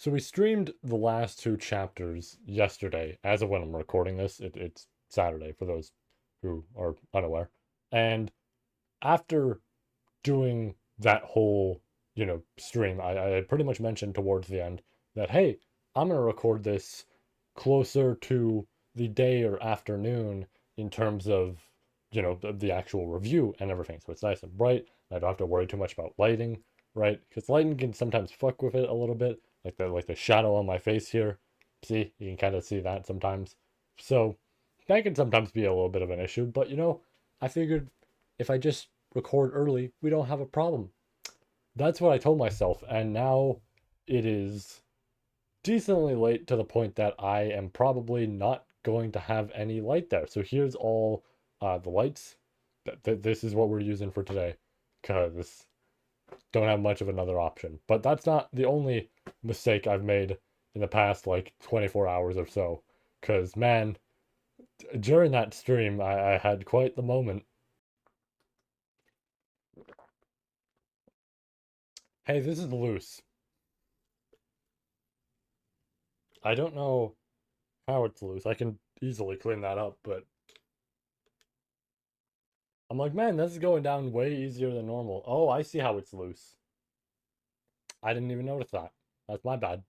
So we streamed the last two chapters yesterday. As of when I'm recording this, it's Saturday for those who are unaware. And after doing that whole, stream, I had pretty much mentioned towards the end that, hey, I'm going to record this closer to the day or afternoon in terms of, the actual review and everything. So it's nice and bright. And I don't have to worry too much about lighting, right? Because lighting can sometimes fuck with it a little bit, like the shadow on my face here. See, you can kind of see that sometimes. So that can sometimes be a little bit of an issue. But I figured if I just record early, we don't have a problem. That's what I told myself, and now it is decently late to the point that I am probably not going to have any light there. So here's all the lights. This is what we're using for today, because don't have much of another option. But that's not the only mistake I've made in the past like 24 hours or so. Because man, during that stream, I had quite the moment. Hey, this is loose. I don't know how it's loose. I can easily clean that up, but I'm like, man, this is going down way easier than normal. Oh, I see how it's loose. I didn't even notice that. That's my bad.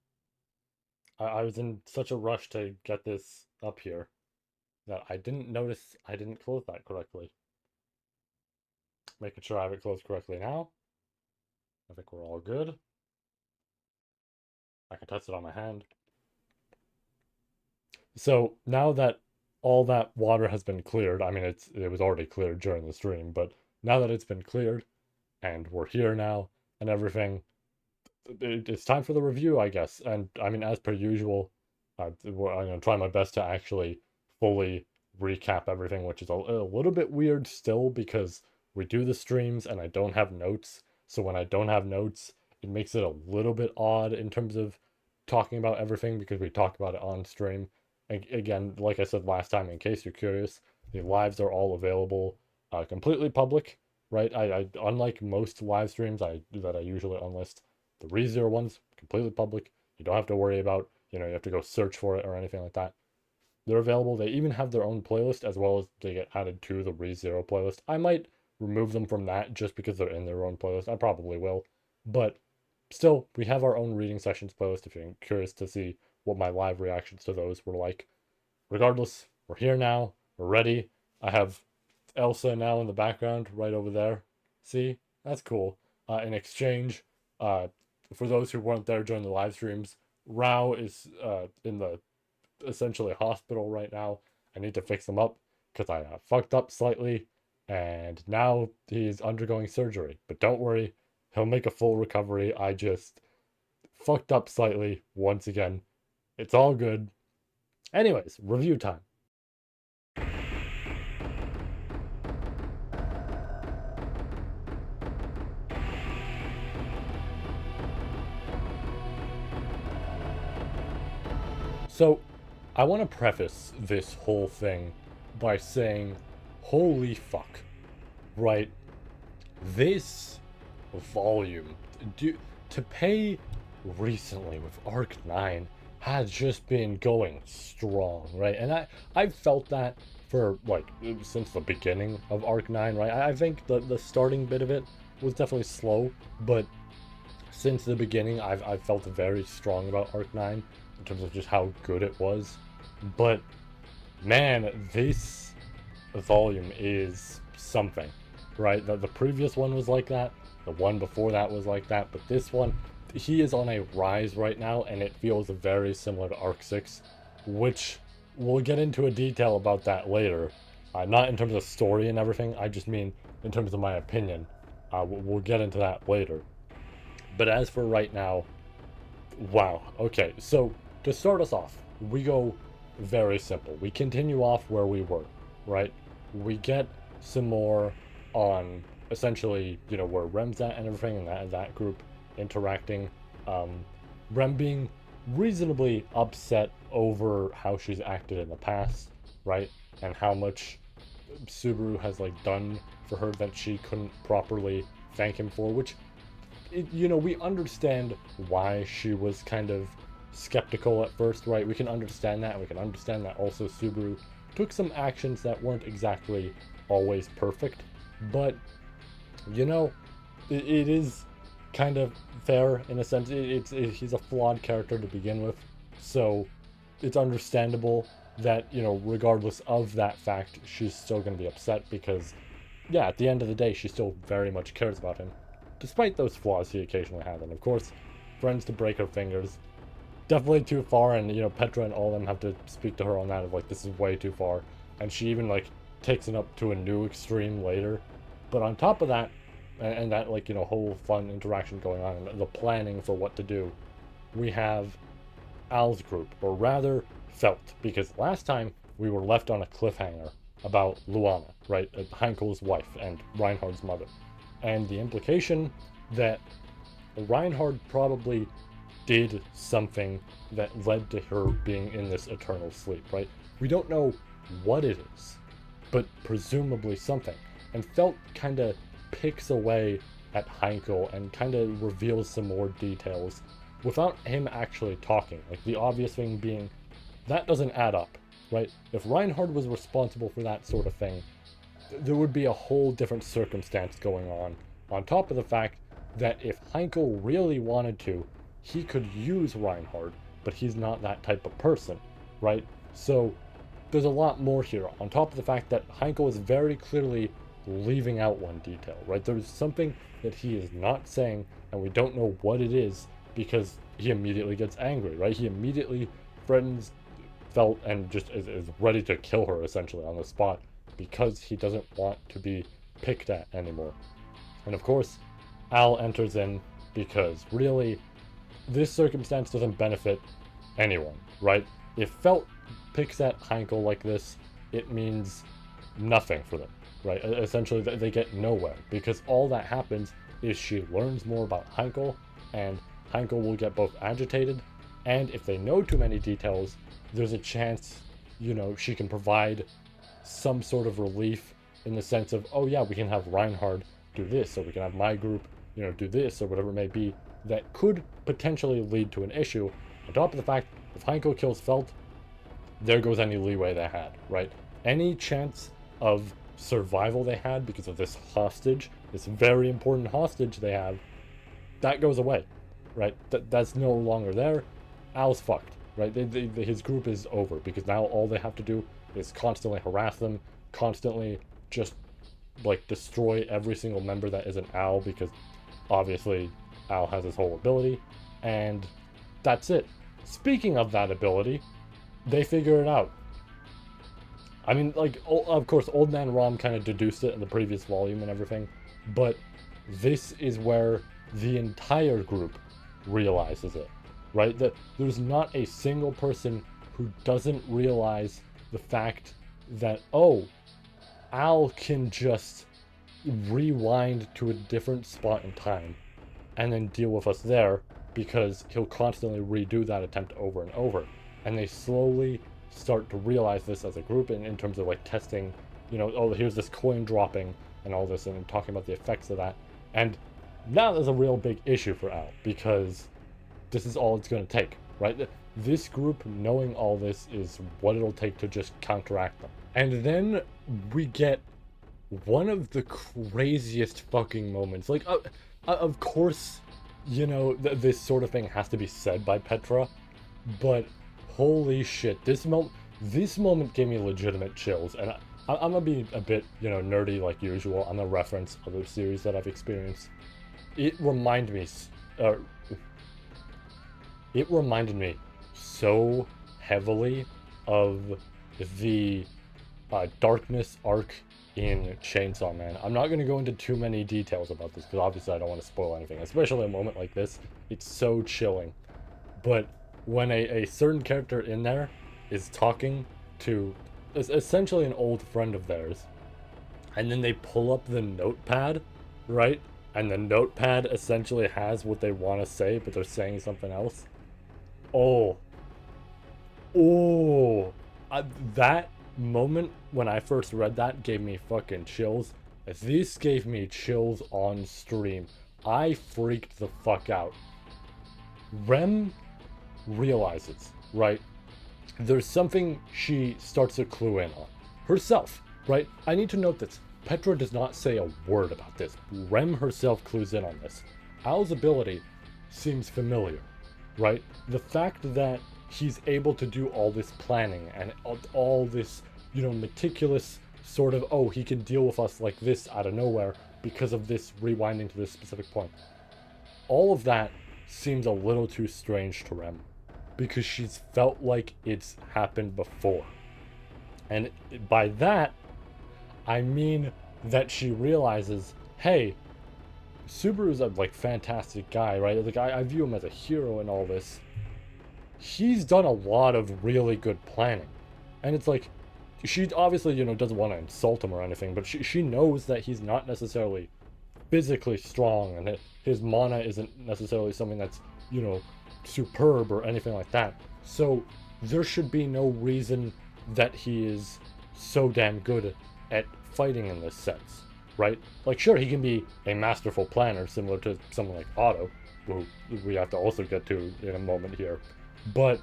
I was in such a rush to get this up here that I didn't notice I didn't close that correctly. Making sure I have it closed correctly now. I think we're all good. I can test it on my hand. So now that all that water has been cleared, I mean, it was already cleared during the stream, but now that it's been cleared and we're here now and everything, it's time for the review, I guess. And I mean, as per usual, I'm going to try my best to actually fully recap everything, which is a little bit weird still because we do the streams and I don't have notes. So when I don't have notes, it makes it a little bit odd in terms of talking about everything because we talk about it on stream. Again, like I said last time, in case you're curious, the lives are all available completely public, right? I unlike most live streams that I usually unlist, the ReZero ones, completely public. You don't have to worry about, you have to go search for it or anything like that. They're available. They even have their own playlist as well as they get added to the ReZero playlist. I might remove them from that just because they're in their own playlist. I probably will. But still, we have our own reading sessions playlist if you're curious to see what my live reactions to those were like. Regardless, we're here now. We're ready. I have Elsa now in the background right over there. See? That's cool. In exchange, for those who weren't there during the live streams, Raoh is in the essentially hospital right now. I need to fix him up because I fucked up slightly, and now he's undergoing surgery. But don't worry, he'll make a full recovery. I just fucked up slightly once again. It's all good. Anyways, review time. So, I want to preface this whole thing by saying, holy fuck, right? This volume, to pay recently with Arc 9 has just been going strong, right? And I've felt that for, like, since the beginning of Arc 9, right? I think the starting bit of it was definitely slow, but since the beginning, I've felt very strong about Arc 9 in terms of just how good it was. But man, this volume is something, right? The previous one was like that, the one before that was like that, but this one, he is on a rise right now, and it feels very similar to Arc 6, which we'll get into a detail about that later. Not in terms of story and everything, I just mean in terms of my opinion. We'll get into that later. But as for right now, wow. Okay, so to start us off, we go very simple. We continue off where we were, right? We get some more on essentially, where Rem's at and everything, and that group interacting. Rem being reasonably upset over how she's acted in the past, right? And how much Tsuru has like done for her that she couldn't properly thank him for, which you know, we understand why she was kind of skeptical at first, right? We can understand that, and we can understand that also Subaru took some actions that weren't exactly always perfect, but, you know, it is kind of fair in a sense. He's a flawed character to begin with, so it's understandable that, you know, regardless of that fact, she's still going to be upset because, yeah, at the end of the day, she still very much cares about him, despite those flaws he occasionally has. And of course, friends to break her fingers. Definitely too far, and, you know, Petra and all of them have to speak to her on that of, like, this is way too far. And she even, like, takes it up to a new extreme later. But on top of that, and that, like, you know, whole fun interaction going on, and the planning for what to do, we have Al's group, or rather, Felt, because last time we were left on a cliffhanger about Luana, right? Heinkel's wife and Reinhardt's mother. And the implication that Reinhardt probably did something that led to her being in this eternal sleep, right? We don't know what it is, but presumably something. And Felt kind of picks away at Heinkel and kind of reveals some more details without him actually talking. Like, the obvious thing being, that doesn't add up, right? If Reinhardt was responsible for that sort of thing, there would be a whole different circumstance going on top of the fact that if Heinkel really wanted to, he could use Reinhardt, but he's not that type of person, right? So there's a lot more here, on top of the fact that Heinkel is very clearly leaving out one detail, right? There's something that he is not saying, and we don't know what it is, because he immediately gets angry, right? He immediately threatens Felt and just is ready to kill her, essentially, on the spot, because he doesn't want to be picked at anymore. And of course, Al enters in, because really, this circumstance doesn't benefit anyone, right? If Felt picks at Heinkel like this, it means nothing for them, right? Essentially, they get nowhere, because all that happens is she learns more about Heinkel, and Heinkel will get both agitated, and if they know too many details, there's a chance, you know, she can provide some sort of relief in the sense of, oh yeah, we can have Reinhardt do this, or we can have my group, you know, do this, or whatever it may be, that could potentially lead to an issue. On top of the fact, if Heinkel kills Felt, there goes any leeway they had, right? Any chance of survival they had because of this hostage, this very important hostage they have, that goes away, right? That's no longer there. Al's fucked, right? His group is over, because now all they have to do is constantly harass them, constantly just, like, destroy every single member that isn't Al, because obviously Al has his whole ability, and that's it. Speaking of that ability, they figure it out. I mean, like, of course, Old Man Rom kind of deduced it in the previous volume and everything, but this is where the entire group realizes it, right? That there's not a single person who doesn't realize the fact that, oh, Al can just rewind to a different spot in time and then deal with us there, because he'll constantly redo that attempt over and over. And they slowly start to realize this as a group in terms of, like, testing, you know, oh, here's this coin dropping and all this, and talking about the effects of that. And now there's a real big issue for Al, because this is all it's going to take, right? This group knowing all this is what it'll take to just counteract them. And then we get one of the craziest fucking moments. Like, of course, you know, this sort of thing has to be said by Petra, but holy shit, this moment gave me legitimate chills. And I'm gonna be a bit, you know, nerdy like usual. I'm gonna reference other series that I've experienced. It reminded me so heavily of the Darkness arc in Chainsaw Man. I'm not going to go into too many details about this, because obviously I don't want to spoil anything, especially a moment like this. It's so chilling. But when a certain character in there is talking to essentially an old friend of theirs, and then they pull up the notepad, right? And the notepad essentially has what they want to say, but they're saying something else. That moment when I first read that gave me fucking chills. This gave me chills on stream. I freaked the fuck out. Rem realizes, right? There's something she starts to clue in on. Herself, right? I need to note this. Petra does not say a word about this. Rem herself clues in on this. Ao's ability seems familiar, right? The fact that he's able to do all this planning and all this, meticulous sort of, oh, he can deal with us like this out of nowhere because of this rewinding to this specific point. All of that seems a little too strange to Rem because she's felt like it's happened before. And by that, I mean that she realizes, hey, Subaru's a fantastic guy, right? Like I view him as a hero in all this. He's done a lot of really good planning. And it's like, she obviously, doesn't want to insult him or anything, but she knows that he's not necessarily physically strong and that his mana isn't necessarily something that's, superb or anything like that. So there should be no reason that he is so damn good at fighting in this sense, right? Like, sure, he can be a masterful planner similar to someone like Otto, who we have to also get to in a moment here. But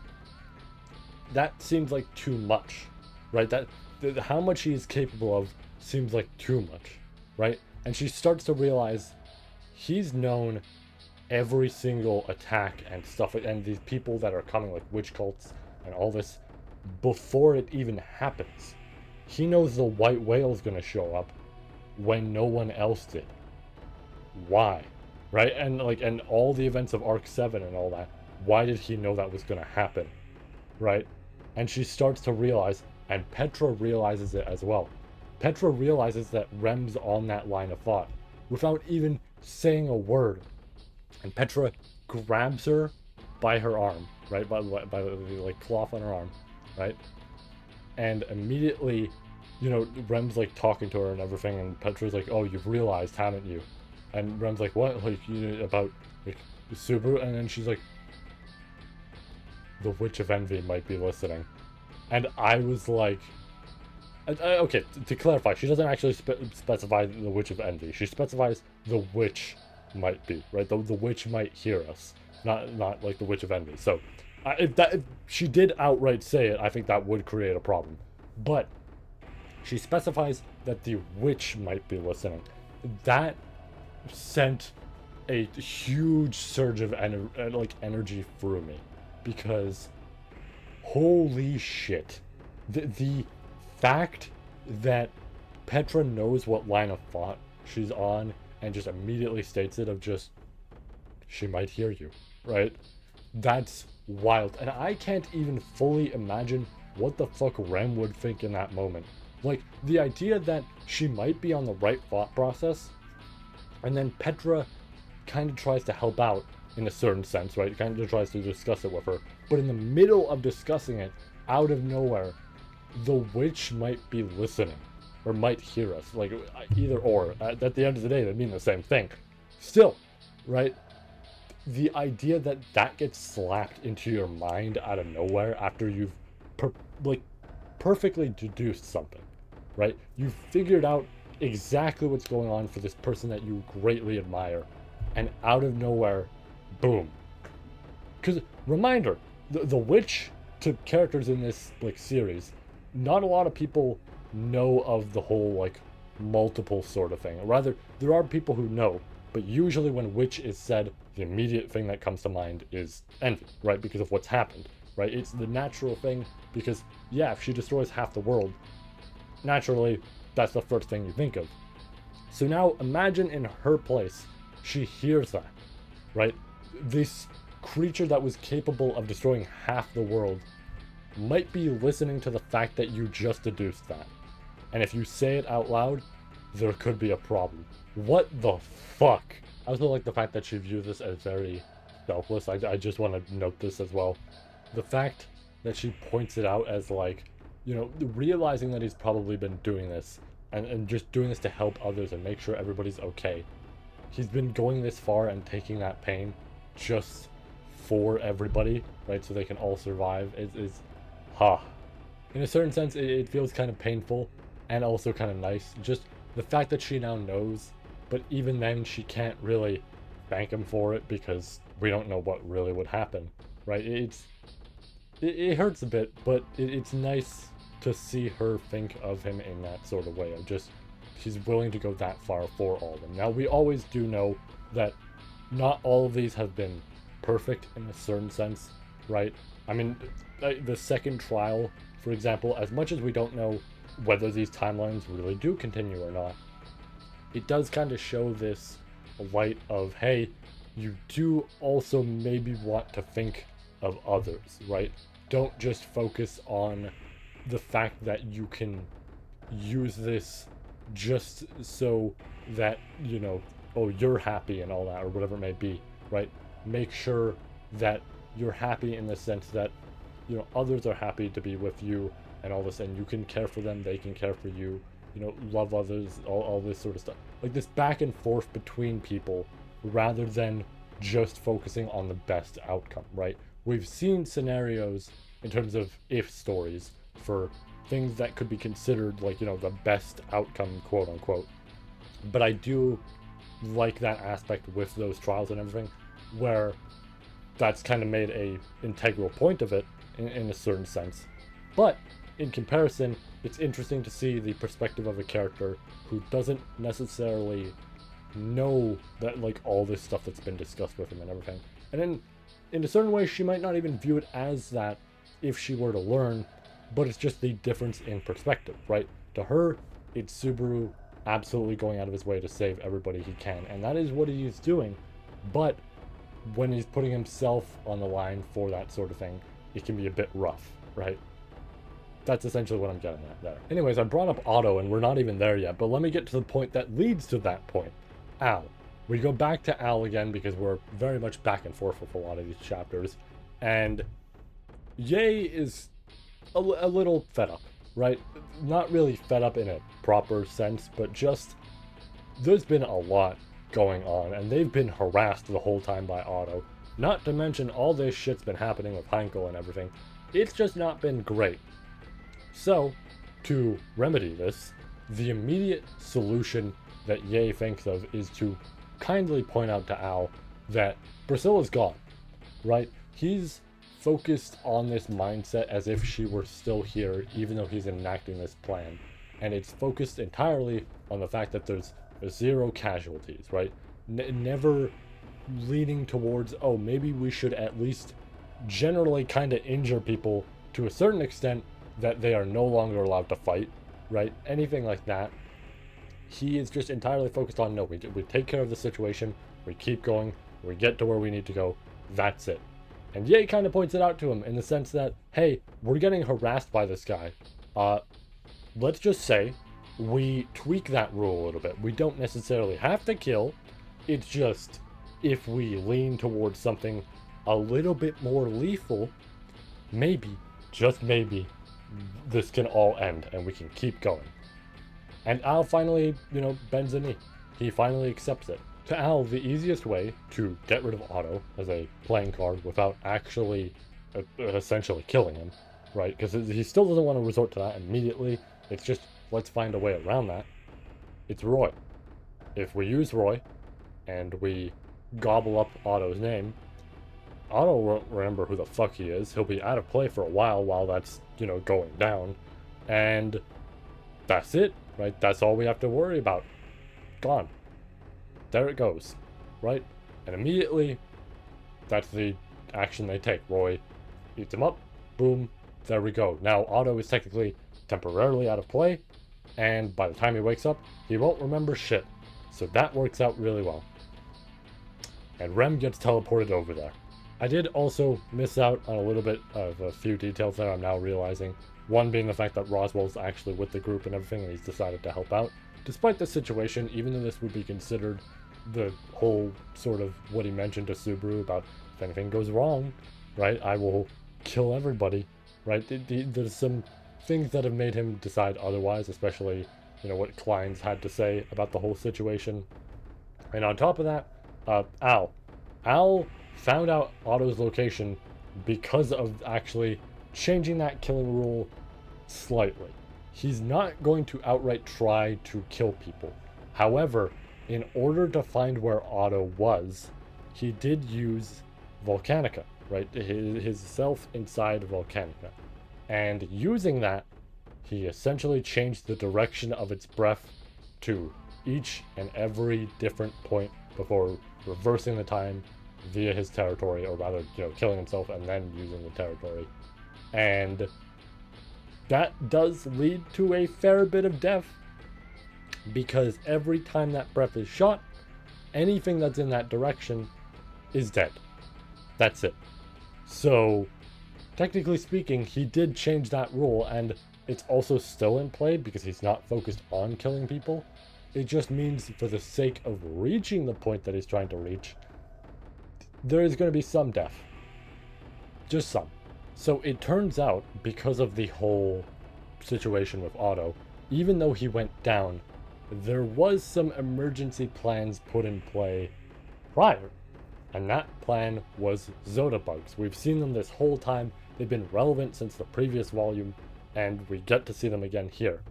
that seems like too much, right? How much he is capable of seems like too much, right? And she starts to realize he's known every single attack and stuff, and these people that are coming, like witch cults and all this, before it even happens. He knows the white whale's gonna show up when no one else did. Why? Right? And all the events of Arc 7 and all that, why did he know that was gonna happen? Right? And she starts to realize, and Petra realizes it as well. Petra realizes that Rem's on that line of thought without even saying a word. And Petra grabs her by her arm, right? By the cloth on her arm, right? And immediately, Rem's talking to her and everything, and Petra's like, oh, you've realized, haven't you? And Rem's like, what? About Subaru? And then she's like, the Witch of Envy might be listening. And I was like, okay, to clarify, she doesn't actually specify the Witch of Envy. She specifies the witch might be, right? The witch might hear us, not like the Witch of Envy. So if she did outright say it, I think that would create a problem. But she specifies that the witch might be listening. That sent a huge surge of energy through me, because holy shit, the fact that Petra knows what line of thought she's on and just immediately states it of just, she might hear you, right? That's wild. And I can't even fully imagine what the fuck Rem would think in that moment. Like, the idea that she might be on the right thought process, and then Petra kind of tries to help out in a certain sense, right? Kind of tries to discuss it with her. But in the middle of discussing it, out of nowhere, the witch might be listening, or might hear us. Like, either or. At the end of the day, they mean the same thing. Still, right? The idea that that gets slapped into your mind out of nowhere after you've perfectly deduced something, right? You've figured out exactly what's going on for this person that you greatly admire, and out of nowhere, boom. Because, reminder, the witch, to characters in this series, not a lot of people know of the whole multiple sort of thing. Rather, there are people who know, but usually when witch is said, the immediate thing that comes to mind is envy, right? Because of what's happened, right? It's the natural thing, because yeah, if she destroys half the world, naturally that's the first thing you think of. So now imagine in her place, she hears that, right? This creature that was capable of destroying half the world might be listening to the fact that you just deduced that. And if you say it out loud, there could be a problem. What the fuck? I also like the fact that she views this as very selfless. I just want to note this as well. The fact that she points it out as realizing that he's probably been doing this and just doing this to help others and make sure everybody's okay. He's been going this far and taking that pain just for everybody, right? So they can all survive. In a certain sense, it feels kind of painful and also kind of nice. Just the fact that she now knows, but even then she can't really thank him for it because we don't know what really would happen, right? It hurts a bit, but it's nice to see her think of him in that sort of way of just she's willing to go that far for all of them. Now we always do know that not all of these have been perfect in a certain sense, right? I mean, the second trial, for example, as much as we don't know whether these timelines really do continue or not, it does kind of show this light of, hey, you do also maybe want to think of others, right? Don't just focus on the fact that you can use this just so that, you know, oh, you're happy and all that, or whatever it may be, right? Make sure that you're happy in the sense that, you know, others are happy to be with you and all this, and you can care for them, they can care for you, you know, love others, all this sort of stuff. Like this back and forth between people rather than just focusing on the best outcome, right? We've seen scenarios in terms of if stories for things that could be considered like, you know, the best outcome, quote unquote. But I do like that aspect with those trials and everything, where that's kind of made a integral point of it in a certain sense. But in comparison, it's interesting to see the perspective of a character who doesn't necessarily know that, like, all this stuff that's been discussed with him and everything. And in a certain way, she might not even view it as that if she were to learn, but it's just the difference in perspective, right? To her, it's Subaru absolutely going out of his way to save everybody he can, and that is what he is doing. But when he's putting himself on the line for that sort of thing, it can be a bit rough, right? That's essentially what I'm getting at there. Anyways, I brought up Otto, and we're not even there yet, but let me get to the point that leads to that point. Al. We go back to Al again because we're very much back and forth with a lot of these chapters, and Ye is a little fed up, right? Not really fed up in a proper sense, but just there's been a lot going on, and they've been harassed the whole time by Otto. Not to mention all this shit's been happening with Heinkel and everything. It's just not been great. So, to remedy this, the immediate solution that Ye thinks of is to kindly point out to Al that Priscilla's gone, right? He's focused on this mindset as if she were still here, even though he's enacting this plan. And it's focused entirely on the fact that there's 0 casualties, right? Never leaning towards, oh, maybe we should at least generally kind of injure people to a certain extent that they are no longer allowed to fight, right? Anything like that. He is just entirely focused on, no, we take care of the situation, we keep going, we get to where we need to go, that's it. And Ye kind of points it out to him in the sense that, hey, we're getting harassed by this guy. Let's just say we tweak that rule a little bit. We don't necessarily have to kill. It's just if we lean towards something a little bit more lethal, maybe, just maybe, this can all end and we can keep going. And Al finally, you know, bends a knee. He finally accepts it. To Al, the easiest way to get rid of Otto as a playing card without actually essentially killing him, right? Because he still doesn't want to resort to that immediately. It's just, let's find a way around that. It's Roy. If we use Roy and we gobble up Otto's name, Otto won't remember who the fuck he is. He'll be out of play for a while that's, you know, going down. And that's it, right? That's all we have to worry about. Gone. There it goes, right? And immediately, that's the action they take. Roy eats him up, boom, there we go. Now, Otto is technically temporarily out of play, and by the time he wakes up, he won't remember shit. So that works out really well. And Rem gets teleported over there. I did also miss out on a little bit of a few details there, I'm now realizing. One being the fact that Roswell's actually with the group and everything, and he's decided to help out. Despite the situation, even though this would be considered the whole sort of what he mentioned to Subaru about if anything goes wrong, right, I will kill everybody, right? There's some things that have made him decide otherwise, especially, you know, what Klein's had to say about the whole situation. And on top of that, Al found out Otto's location because of actually changing that killing rule slightly. He's not going to outright try to kill people. However, in order to find where Otto was, he did use Volcanica, right? His self inside Volcanica. And using that, he essentially changed the direction of its breath to each and every different point before reversing the time via his territory, or rather, killing himself and then using the territory. And that does lead to a fair bit of death, because every time that breath is shot, anything that's in that direction is dead. That's it. So, technically speaking, he did change that rule, and it's also still in play because he's not focused on killing people. It just means, for the sake of reaching the point that he's trying to reach, there is going to be some death. Just some. So it turns out, because of the whole situation with Otto, even though he went down, there was some emergency plans put in play prior. And that plan was Zota bugs. We've seen them this whole time. They've been relevant since the previous volume, and we get to see them again here.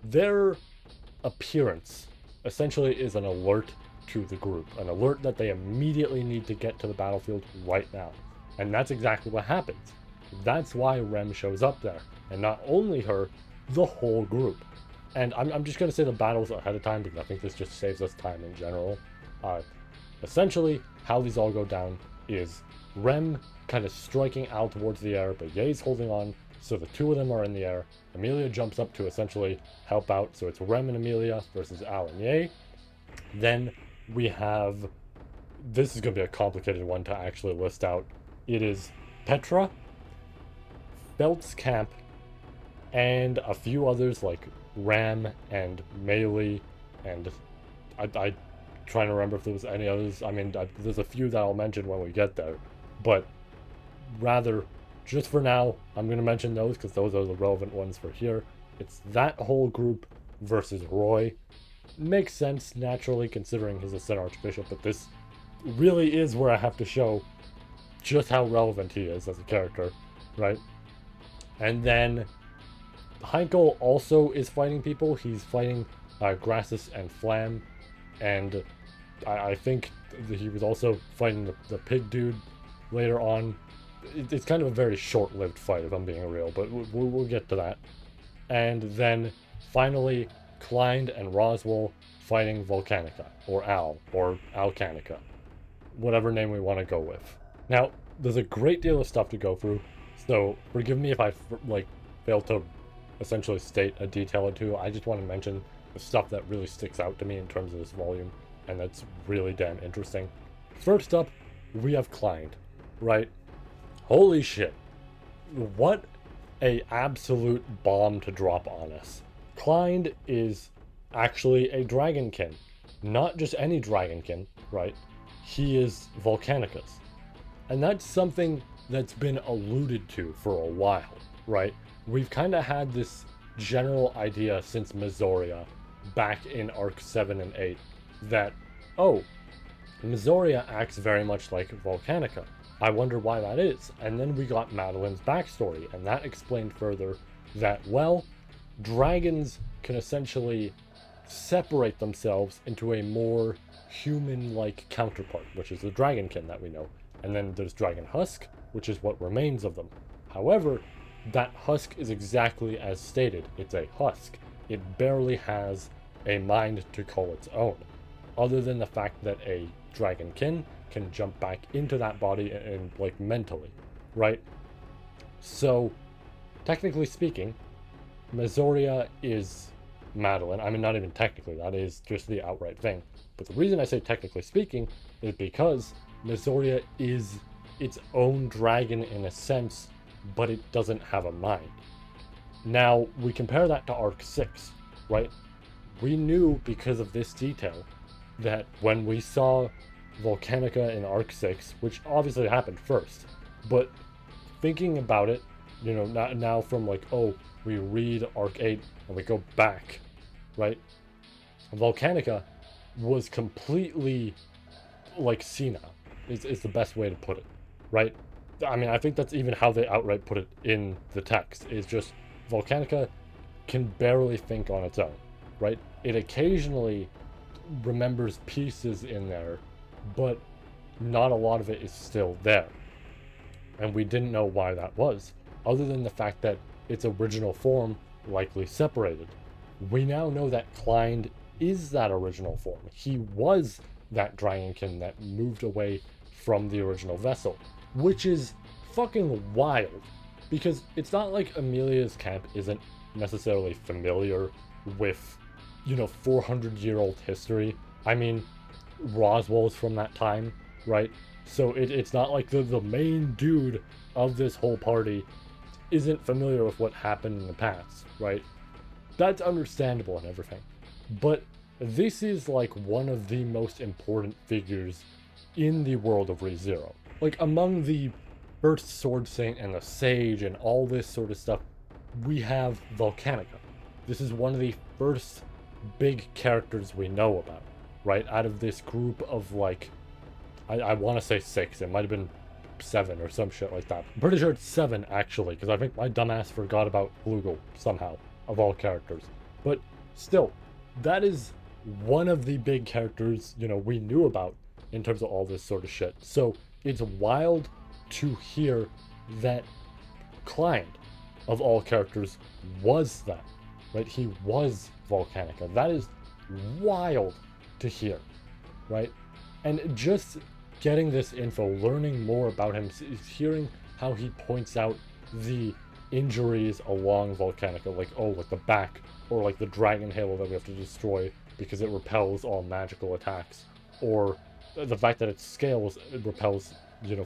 Their appearance essentially is an alert to the group, an alert that they immediately need to get to the battlefield right now. And that's exactly what happens. That's why Rem shows up there, and not only her, the whole group. And I'm just going to say the battles ahead of time because I think this just saves us time in general. Essentially, how these all go down is Rem kind of striking Al towards the air, but Ye's holding on, so the two of them are in the air. Amelia jumps up to essentially help out, so it's Rem and Amelia versus Al and Ye. Then we have, this is going to be a complicated one to actually list out. It is Petra, Belt's Camp, and a few others like Ram and Melee, and I trying to remember if there was any others. I mean, there's a few that I'll mention when we get there, but rather, just for now, I'm going to mention those because those are the relevant ones for here. It's that whole group versus Roy. Makes sense, naturally, considering he's a Sen Archbishop, but this really is where I have to show just how relevant he is as a character, right? And then Heinkel also is fighting people. He's fighting Grassus and Flam, and I think he was also fighting the pig dude later on. It's kind of a very short-lived fight, if I'm being real, but we'll get to that. And then finally, Klein and Roswell fighting Volcanica, or Alcanica, whatever name we want to go with. Now, there's a great deal of stuff to go through, so forgive me if I fail to essentially state a detail or two. I just want to mention the stuff that really sticks out to me in terms of this volume, and that's really damn interesting. First up, we have Klein, right? Holy shit. What a absolute bomb to drop on us. Klein is actually a dragonkin. Not just any dragonkin, right? He is Volcanicus. And that's something that's been alluded to for a while, right? We've kind of had this general idea since Missoria back in Arc 7 and 8 that, oh, Missoria acts very much like Volcanica. I wonder why that is. And then we got Madeline's backstory, and that explained further that, well, dragons can essentially separate themselves into a more human-like counterpart, which is the dragonkin that we know. And then there's Dragon Husk, which is what remains of them. However, that husk is exactly as stated. It's a husk. It barely has a mind to call its own, other than the fact that a dragonkin can jump back into that body and like mentally, right? So, technically speaking, Missoria is Madeline. I mean, not even technically, that is just the outright thing. But the reason I say technically speaking is because Missoria is its own dragon in a sense, but it doesn't have a mind. Now, we compare that to Arc 6, right? We knew because of this detail that when we saw Volcanica in Arc 6, which obviously happened first, but thinking about it, you know, now from like, oh, we read Arc 8 and we go back, right? Volcanica was completely like senile, is the best way to put it, right? I mean, I think that's even how they outright put it in the text, is just Volcanica can barely think on its own, right? It occasionally remembers pieces in there, but not a lot of it is still there. And we didn't know why that was, other than the fact that its original form likely separated. We now know that Klein is that original form. He was that dragonkin that moved away from the original vessel, which is fucking wild, because it's not like Amelia's camp isn't necessarily familiar with, 400-year-old history. I mean, Roswell's from that time, right? So it's not like the main dude of this whole party isn't familiar with what happened in the past, right? That's understandable and everything. But this is like one of the most important figures in the world of ReZero. Like among the First Sword Saint and the Sage and all this sort of stuff, we have Volcanica. This is one of the first big characters we know about, right? Out of this group of like, I want to say 6, it might have been 7 or some shit like that. I'm pretty sure it's 7 actually, because I think my dumbass forgot about Flugel somehow, of all characters. But still, that is one of the big characters, we knew about in terms of all this sort of shit. So it's wild to hear that Klein, of all characters, was that, right? He was Volcanica. That is wild to hear, right? And just getting this info, learning more about him, hearing how he points out the injuries along Volcanica, like, oh, like the back, or like the dragon halo that we have to destroy because it repels all magical attacks, or the fact that its scales, it repels,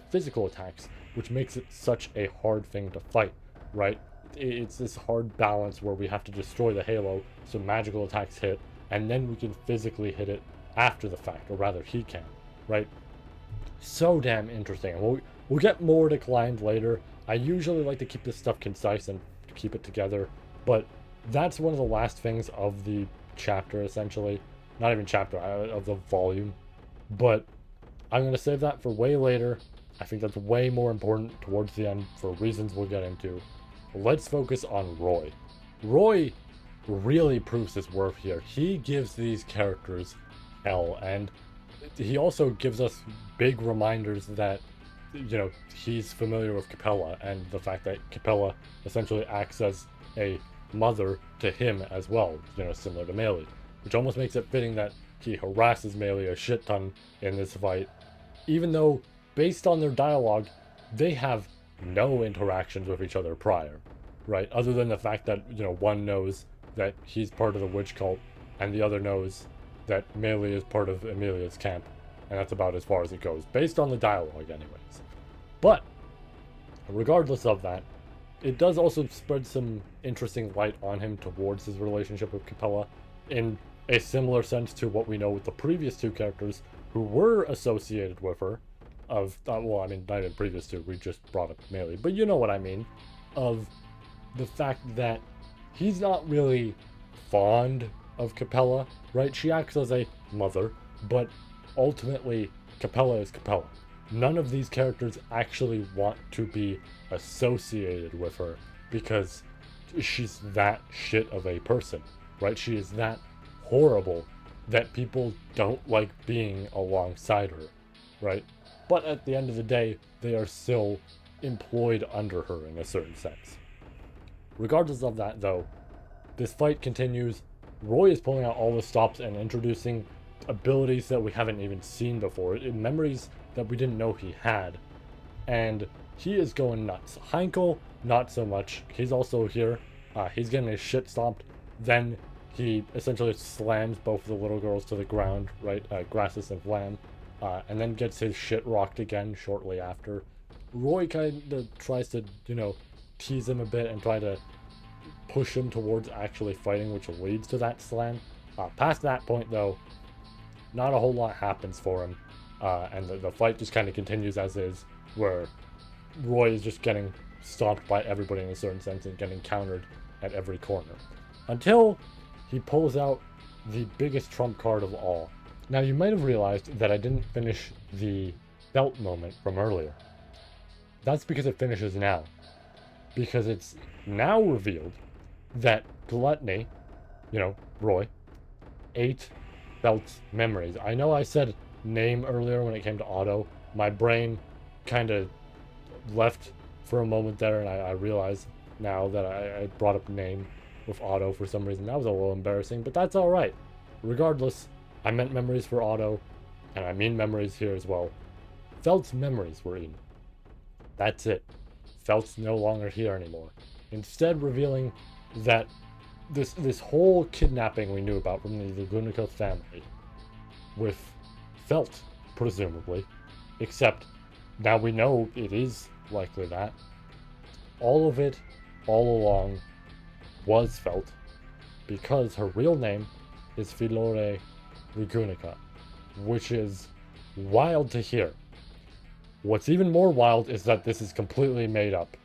physical attacks, which makes it such a hard thing to fight, right? It's this hard balance where we have to destroy the halo so magical attacks hit, and then we can physically hit it after the fact, or rather he can, right? So damn interesting. We'll get more declined later. I usually like to keep this stuff concise and keep it together, but that's one of the last things of the chapter, essentially. Not even chapter, of the volume. But I'm going to save that for way later. I think that's way more important towards the end for reasons we'll get into. Let's focus on Roy. Roy really proves his worth here. He gives these characters hell, and he also gives us big reminders that, he's familiar with Capella, and the fact that Capella essentially acts as a mother to him as well, similar to Melee, which almost makes it fitting that he harasses Melee a shit ton in this fight, even though, based on their dialogue, they have no interactions with each other prior, right? Other than the fact that, one knows that he's part of the witch cult, and the other knows that Melee is part of Amelia's camp, and that's about as far as it goes, based on the dialogue anyways. But, regardless of that, it does also spread some interesting light on him towards his relationship with Capella, in a similar sense to what we know with the previous 2 characters who were associated with her, well, I mean, not even previous 2, we just brought up Melee, but you know what I mean, of the fact that he's not really fond of Capella, right? She acts as a mother, but ultimately, Capella is Capella. None of these characters actually want to be associated with her because she's that shit of a person, right? She is that horrible that people don't like being alongside her, right? But at the end of the day, they are still employed under her in a certain sense. Regardless of that, though, this fight continues. Roy is pulling out all the stops and introducing abilities that we haven't even seen before, memories that we didn't know he had, and he is going nuts. Heinkel, not so much. He's also here. He's getting his shit stomped. Then he essentially slams both of the little girls to the ground, right? Grassus and Flam, and then gets his shit rocked again shortly after. Roy kind of tries to, tease him a bit and try to push him towards actually fighting, which leads to that slam. Past that point, though, not a whole lot happens for him, and the fight just kind of continues as is, where Roy is just getting stomped by everybody in a certain sense and getting countered at every corner, until he pulls out the biggest trump card of all. Now, you might have realized that I didn't finish the belt moment from earlier. That's because it finishes now. Because it's now revealed that Gluttony, Roy, ate Belt's memories. I know I said name earlier when it came to Otto, my brain kind of left for a moment there, and I realized now that I brought up name with Otto for some reason. That was a little embarrassing, but that's all right. Regardless, I meant memories for Otto, and I mean memories here as well. Felt's memories were in. That's it. Felt's no longer here anymore. Instead, revealing that this whole kidnapping we knew about from the Lagunica family, with Felt, presumably, except now we know it is likely that all of it, all along, was Felt, because her real name is Filore Lagunica, which is wild to hear. What's even more wild is that this is completely made up.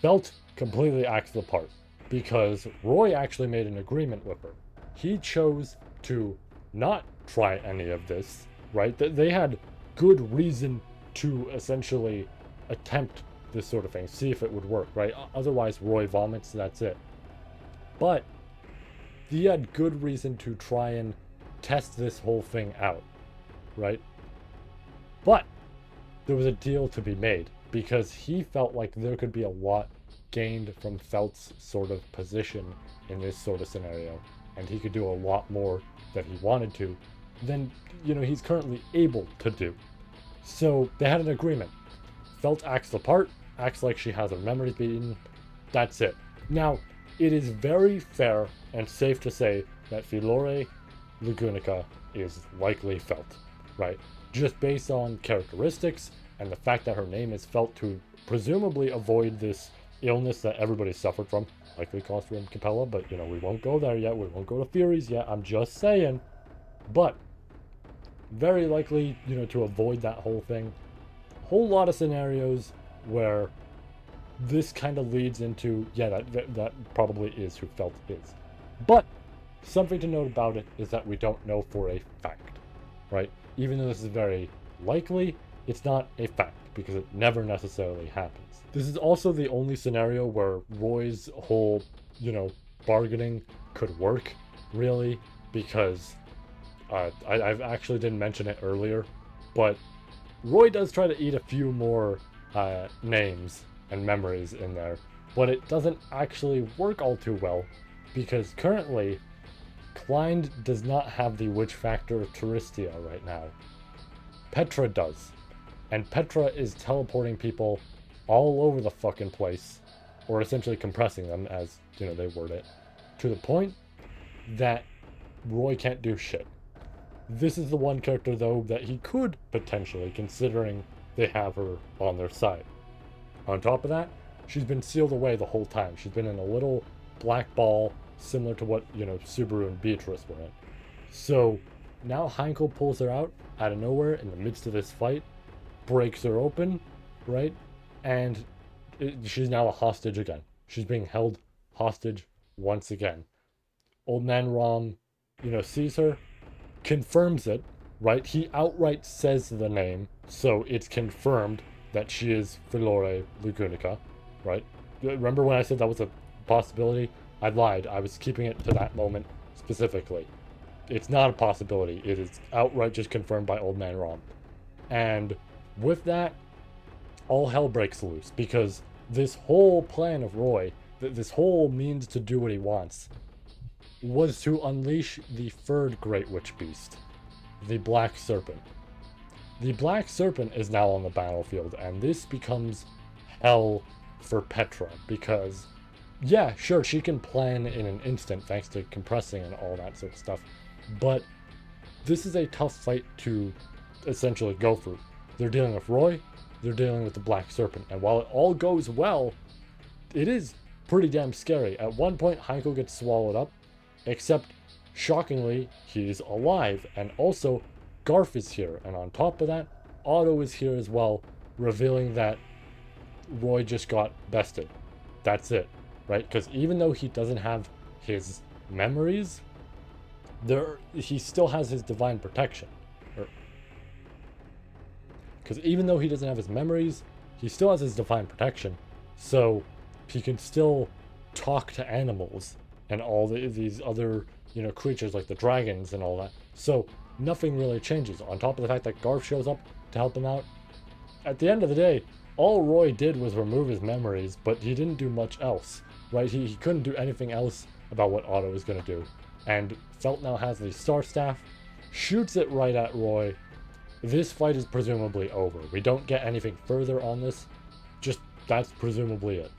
Felt completely acts the part, because Roy actually made an agreement with her. He chose to not try any of this, right? They had good reason to essentially attempt this sort of thing, see if it would work, right? Otherwise, Roy vomits, that's it. But he had good reason to try and test this whole thing out, right? But there was a deal to be made, because he felt like there could be a lot gained from Felt's sort of position in this sort of scenario, and he could do a lot more that he wanted to than, he's currently able to do. So they had an agreement. Felt acts the part, acts like she has her memories beaten. That's it. Now, it is very fair and safe to say that Filore Lagunica is likely Felt, right? Just based on characteristics and the fact that her name is Felt to presumably avoid this illness that everybody suffered from, likely Claustrum Capella, but we won't go there yet. We won't go to theories yet. I'm just saying. But very likely, to avoid that whole thing. Whole lot of scenarios where this kind of leads into, that probably is who Felt is. But something to note about it is that we don't know for a fact, right? Even though this is very likely, it's not a fact, because it never necessarily happens. This is also the only scenario where Roy's whole, bargaining could work, really, because I've actually didn't mention it earlier, but Roy does try to eat a few more names and memories in there, but it doesn't actually work all too well, because currently, Klein does not have the witch factor of Touristia right now. Petra does. And Petra is teleporting people all over the fucking place, or essentially compressing them, as, they word it, to the point that Roy can't do shit. This is the one character, though, that he could potentially, considering they have her on their side. On top of that, she's been sealed away the whole time. She's been in a little black ball, similar to what, Subaru and Beatrice were in. So, now Heinkel pulls her out of nowhere in the midst of this fight, breaks her open, right? And she's now a hostage again. She's being held hostage once again. Old man Rom, sees her, confirms it, right? He outright says the name, so it's confirmed that she is Filore Lagunica, right? Remember when I said that was a possibility? I lied. I was keeping it to that moment specifically. It's not a possibility. It is outright just confirmed by Old Man Rom. And with that, all hell breaks loose, because this whole plan of Roy, this whole means to do what he wants, was to unleash the third Great Witch Beast, the Black Serpent. The Black Serpent is now on the battlefield, and this becomes hell for Petra, because, yeah, sure, she can plan in an instant thanks to compressing and all that sort of stuff, but this is a tough fight to essentially go through. They're dealing with Roy, they're dealing with the Black Serpent, and while it all goes well, it is pretty damn scary. At one point, Heinkel gets swallowed up, except, shockingly, he's alive, and also, Garf is here, and on top of that, Otto is here as well, revealing that Roy just got bested. That's it, right? Because even though he doesn't have his memories, he still has his divine protection. Because even though he doesn't have his memories, he still has his divine protection. So he can still talk to animals and all these other, creatures like the dragons and all that. So nothing really changes. On top of the fact that Garf shows up to help him out, at the end of the day, all Roy did was remove his memories, but he didn't do much else, right? He couldn't do anything else about what Otto was going to do. And Felt now has the Star Staff, shoots it right at Roy. This fight is presumably over. We don't get anything further on this, just that's presumably it.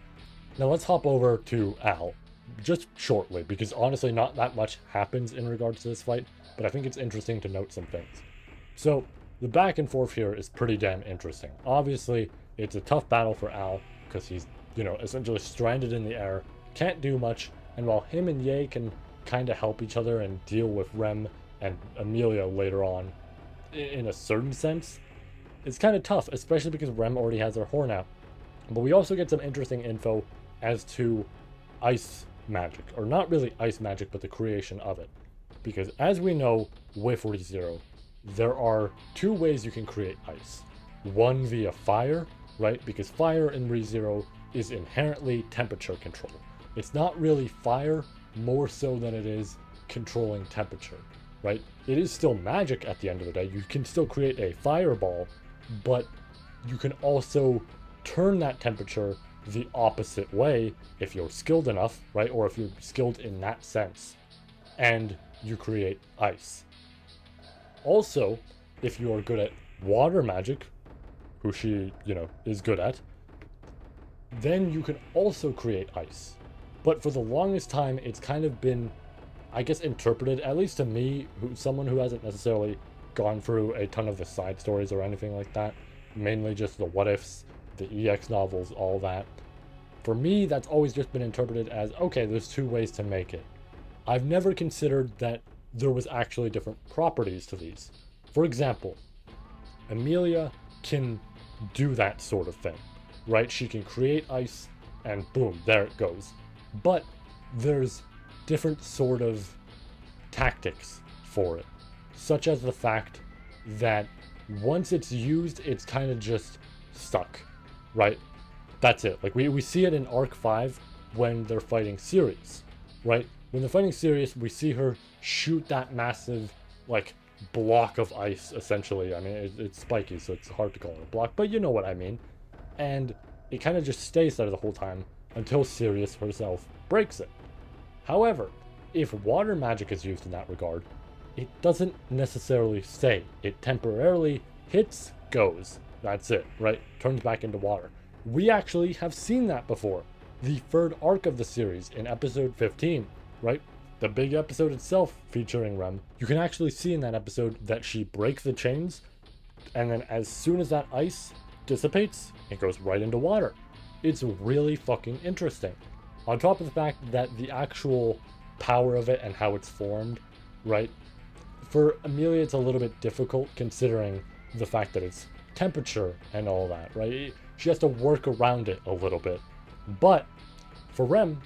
Now let's hop over to Al, just shortly, because honestly not that much happens in regards to this fight, but I think it's interesting to note some things. So, the back and forth here is pretty damn interesting. Obviously, it's a tough battle for Al, because he's, essentially stranded in the air, can't do much, and while him and Ye can kind of help each other and deal with Rem and Amelia later on, in a certain sense, it's kind of tough, especially because Rem already has her horn out. But we also get some interesting info as to ice magic, or not really ice magic, but the creation of it. Because as we know with ReZero, there are two ways you can create ice. One via fire, right? Because fire in ReZero is inherently temperature control. It's not really fire, more so than it is controlling temperature, right? It is still magic at the end of the day. You can still create a fireball, but you can also turn that temperature the opposite way if you're skilled enough, right? Or if you're skilled in that sense, and you create ice. Also, if you are good at water magic, who she, is good at, then you can also create ice. But for the longest time, it's kind of been, I guess, interpreted, at least to me, someone who hasn't necessarily gone through a ton of the side stories or anything like that, mainly just the what ifs, the EX novels, all that. For me, that's always just been interpreted as, okay, there's two ways to make it. I've never considered that there was actually different properties to these. For example, Amelia can do that sort of thing, right? She can create ice and boom, there it goes. But there's different sort of tactics for it, such as the fact that once it's used, it's kind of just stuck, right? That's it. Like we see it in Arc 5 when they're fighting Sirius, right? When they're fighting Sirius, we see her shoot that massive, like, block of ice, essentially. I mean, it's spiky, so it's hard to call it a block, but you know what I mean. And it kind of just stays there the whole time until Sirius herself breaks it. However, if water magic is used in that regard, it doesn't necessarily stay. It temporarily hits, goes. That's it, right? Turns back into water. We actually have seen that before. The third arc of the series in episode 15, right? The big episode itself featuring Rem. You can actually see in that episode that she breaks the chains, and then as soon as that ice dissipates, it goes right into water. It's really fucking interesting. On top of the fact that the actual power of it and how it's formed, right? For Amelia, it's a little bit difficult considering the fact that it's temperature and all that, right? She has to work around it a little bit. But for Rem,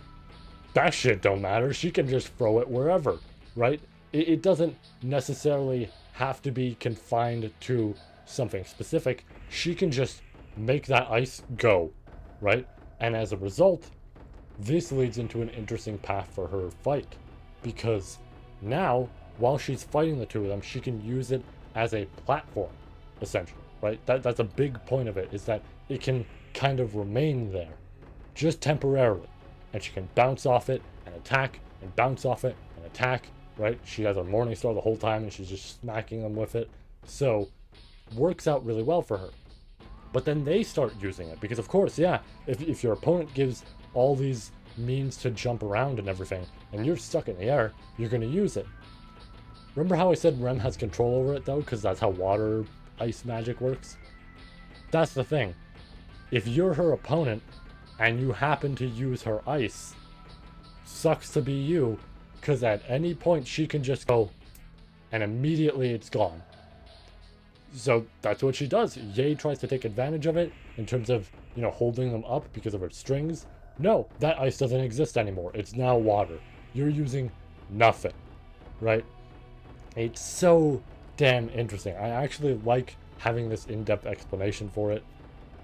that shit don't matter. She can just throw it wherever, right? It doesn't necessarily have to be confined to something specific. She can just make that ice go, right? And as a result, this leads into an interesting path for her fight. Because now, while she's fighting the two of them, she can use it as a platform, essentially, right? That's a big point of it, is that it can kind of remain there, just temporarily. And she can bounce off it and attack, and bounce off it and attack, right? She has her Morning Star the whole time and she's just smacking them with it. So, works out really well for her. But then they start using it, because of course, yeah, if your opponent gives all these means to jump around and everything, and you're stuck in the air, you're going to use it. Remember how I said Rem has control over it though, because that's how water ice magic works? That's the thing. If you're her opponent, and you happen to use her ice, sucks to be you, because at any point she can just go, and immediately it's gone. So that's what she does. Ye tries to take advantage of it in terms of, holding them up because of her strings. No, that ice doesn't exist anymore. It's now water. You're using nothing, right? It's so damn interesting. I actually like having this in-depth explanation for it.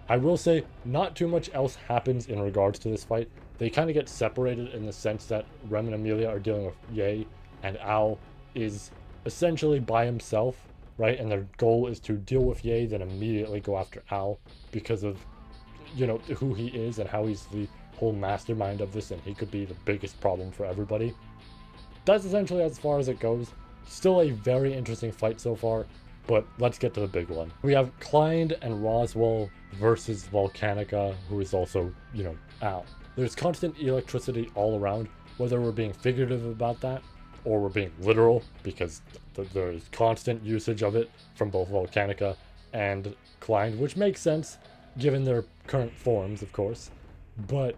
I will say, not too much else happens in regards to this fight. They kind of get separated in the sense that Rem and Amelia are dealing with Ye, and Al is essentially by himself, right? And their goal is to deal with Ye, then immediately go after Al because of, you know, who he is and how he's the whole mastermind of this, and he could be the biggest problem for everybody. That's essentially as far as it goes. Still a very interesting fight so far, but let's get to the big one. We have Klein and Roswell versus Volcanica, who is also, you know, Al. There's constant electricity all around, whether we're being figurative about that or we're being literal, because there's constant usage of it from both Volcanica and Klein, which makes sense given their current forms, of course. But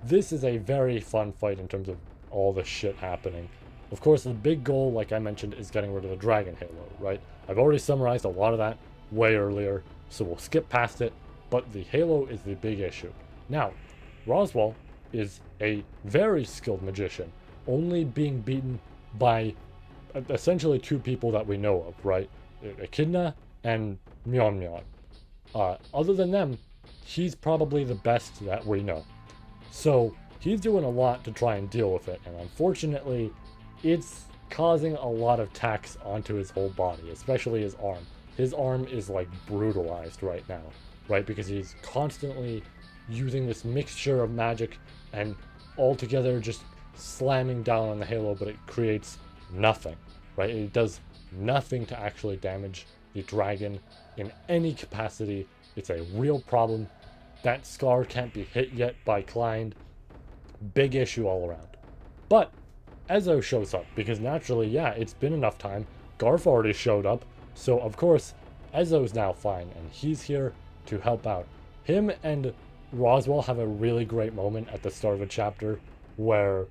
this is a very fun fight in terms of all the shit happening. Of course, the big goal, like I mentioned, is getting rid of the Dragon Halo, right? I've already summarized a lot of that way earlier, so we'll skip past it, but the Halo is the big issue. Now, Roswell is a very skilled magician, only being beaten by essentially two people that we know of, right? Echidna and Myeon Myeon. Other than them, he's probably the best that we know. So he's doing a lot to try and deal with it, and unfortunately, it's causing a lot of tax onto his whole body, especially his arm. His arm is like brutalized right now, right? Because he's constantly using this mixture of magic and altogether just slamming down on the Halo, but it creates nothing, right? It does nothing to actually damage the dragon in any capacity. It's a real problem. That scar can't be hit yet by Klein. Big issue all around. But Ezo shows up because naturally, yeah, it's been enough time. Garf already showed up, so of course Ezo's now fine, and he's here to help out. Him and Roswell have a really great moment at the start of a chapter where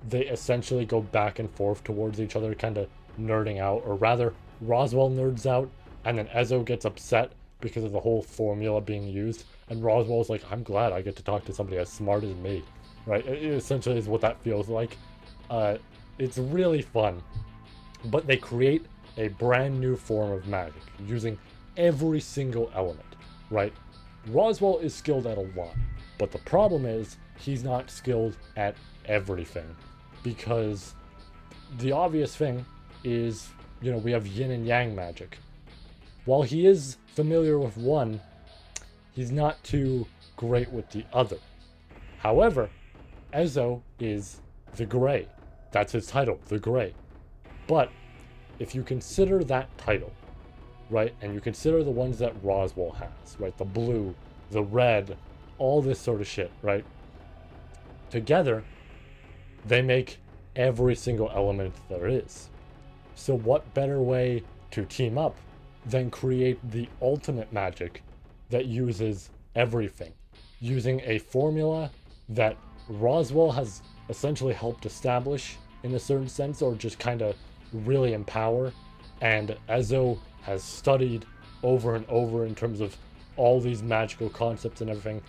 they essentially go back and forth towards each other, kind of nerding out, or rather, Roswell nerds out, and then Ezo gets upset because of the whole formula being used, and Roswell's like, I'm glad I get to talk to somebody as smart as me, right? It essentially is what that feels like. It's really fun, but they create a brand new form of magic using every single element, right? Roswell is skilled at a lot, but the problem is he's not skilled at everything, because the obvious thing is, you know, we have yin and yang magic. While he is familiar with one, he's not too great with the other. However, Ezo is the Gray. That's his title, the Gray. But if you consider that title, right, and you consider the ones that Roswell has, right, the blue, the red, all this sort of shit, right, together, they make every single element there is. So what better way to team up than create the ultimate magic that uses everything, using a formula that Roswell has essentially helped establish in a certain sense, or just kind of really empower, and Ezo has studied over and over in terms of all these magical concepts and everything.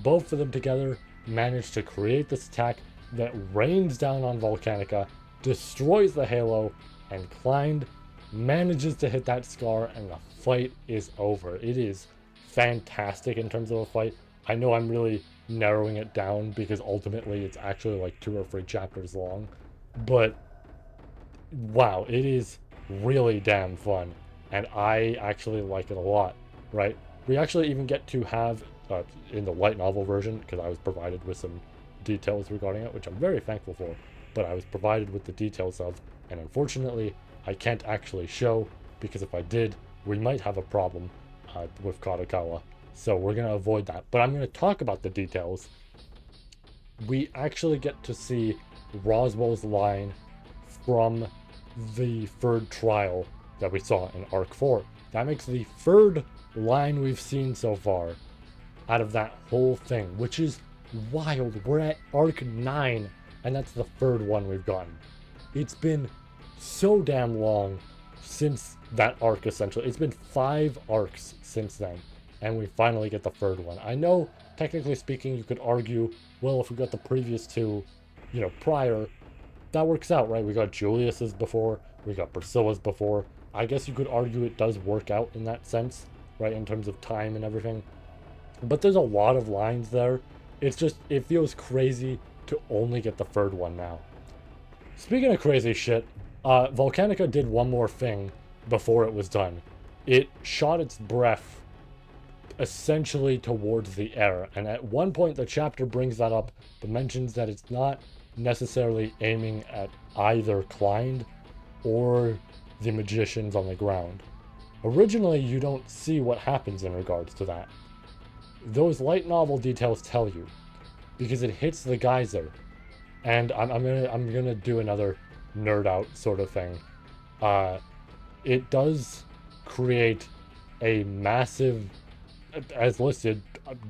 Both of them together managed to create this attack that rains down on Volcanica, destroys the Halo, and Klein manages to hit that scar, and the fight is over. It is fantastic in terms of a fight. I know I'm really narrowing it down because ultimately it's actually like 2 or 3 chapters long, but wow, it is really damn fun, and I actually like it a lot, right? We actually even get to have, in the light novel version, because I was provided with some details regarding it, which I'm very thankful for, but I was provided with the details of, and unfortunately, I can't actually show, because if I did, we might have a problem with Kadokawa, so we're going to avoid that. But I'm going to talk about the details. We actually get to see Roswell's line from the third trial that we saw in Arc 4. That makes the third line we've seen so far out of that whole thing, which is wild. We're at Arc 9, and that's the third one we've gotten. It's been so damn long since that arc, essentially. It's been 5 arcs since then, and we finally get the third one. I know, technically speaking, you could argue, well, if we got the previous 2, you know, prior, that works out, right? We got Julius's before, we got Priscilla's before. I guess you could argue it does work out in that sense, right, in terms of time and everything. But there's a lot of lines there. It's just, it feels crazy to only get the third one now. Speaking of crazy shit, Volcanica did one more thing before it was done, it shot its breath essentially towards the air. And at one point, the chapter brings that up, but mentions that it's not necessarily aiming at either Klein or the magicians on the ground. Originally, you don't see what happens in regards to that. Those light novel details tell you, because it hits the geyser. And I'm gonna do another nerd out sort of thing. It does create a massive, as listed,